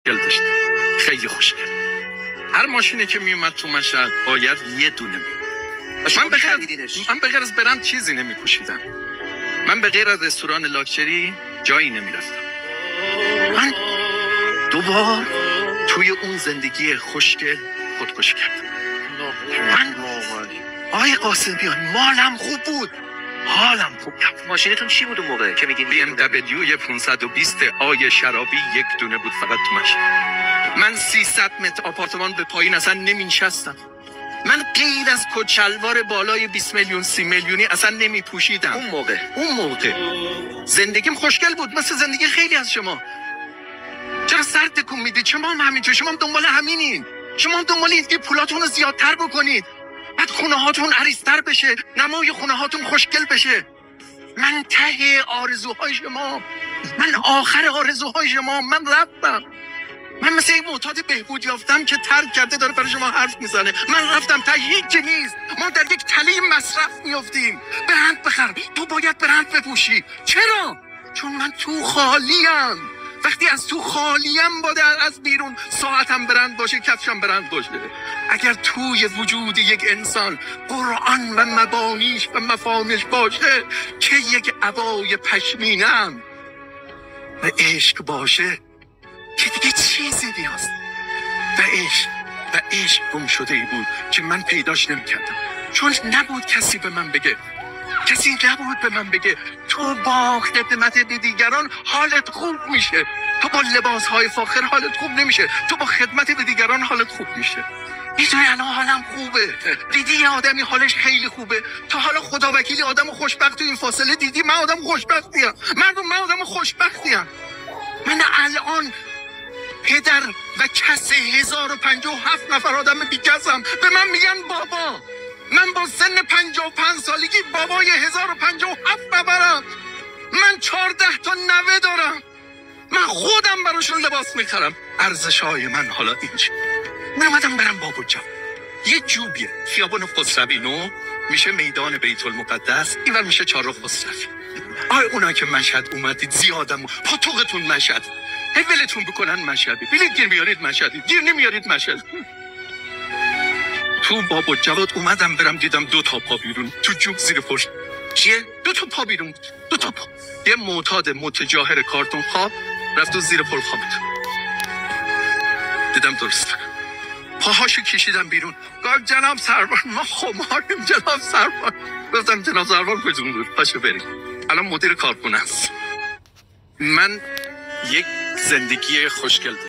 داشت، خیلی خوشگل. هر ماشینی که میومد تو مشهد باید یه دونه من به غیر از برند چیزی نمیپوشیدم. من به غیر از رستوران لاکچری جایی نمیرفتم. من دوبار توی اون زندگی خوشگل خودکشی کردم. من آقای قاسمیان مالم خوب بود، حالم خوب بود. ماشینتون چی بود اون موقع که میگین؟ BMW 520 آی شرابی یک دونه بود فقط تو ماشین. من 300 متر آپارتمان به پایین اصلا نمی‌نشستم. من غیر از کچلوار بالای 20 میلیون 30 میلیونی اصلا نمیپوشیدم. اون موقع زندگیم خوشگل بود، مثل زندگی خیلی از شما. چرا سر تکون میدید؟ شما هم همینطور، شما هم دنبال همینین. شما هم دنبال اینید که پولاتون رو زیادتر بکنید، بعد خونه هاتون عریض‌تر بشه، نمای خونه هاتون خوشگل بشه. من ته آرزوهای شما، من آخر آرزوهای شما. من رفتم، من مثل یک معتاد بهبود یافتم که ترک کرده داره برای شما حرف میزنه. من رفتم تا هیچ نیست. ما در یک تله مصرف میافتیم. برند بخر، تو باید برند بپوشی. چرا؟ چون من تو خالیم. وقتی از تو خالیم باید از بیرون ساعتم برند باشه، کفشم برند باشه. اگر توی وجود یک انسان قرآن و مبانیش و مفاهیمش باشه که یک عبای پشمینم و عشق باشه که دیگه چیزی نیست. و عشق گم شده ای بود که من پیداش نمی‌کردم، چون نبود کسی به من بگه. کسی نبود به من بگه تو با خدمت به دیگران حالت خوب میشه، تو با لباسهای فاخر حالت خوب نمیشه، تو با خدمت به دیگران حالت خوب میشه. میدونی الان حالم خوبه. دیدی یه آدمی حالش خیلی خوبه. تا حالا خدا وکیلی آدم خوشبخت تو این فاصله دیدی؟ من آدم خوشبختیم. من آدم خوشبختیم. من الان پدر و کس 1057 نفر آدم بیکسم به من میگن بابا. من با سن 55 سالگی بابای 1057 نفرم. من 14 تا نوه دارم. من خودم براشون لباس میخرم. ارزشای من حالا اینجا. من اومدم برم بابوجا. یه جوبیه خیابان خسروی نو میشه میدان بیت المقدس، اینور میشه چهارراه خسروی. اونا که مشهد اومدید زیادم پاتوقتون مشهد، هی ولتون بکنن مشهدی، بلیت گیر میارید مشهدی، گیر نمیارید مشهد. تو بابا جواد اومدم برم دیدم 2 تا پا بیرون تو جوب زیر پشت. چیه؟ 2 تا پا بیرون، 2 تا پا. یه معتاد متجاهر کارتون خواب رفت و زیر پل خوابید. دیدم درسته، پاهاشو کشیدم بیرون. گفت جناب سروان ما خماریم. جناب سروان گفتم جناب سروان کجون بود؟ پاشو بریم. الان مدیر کارخونه است. من یک زندگی خوشگل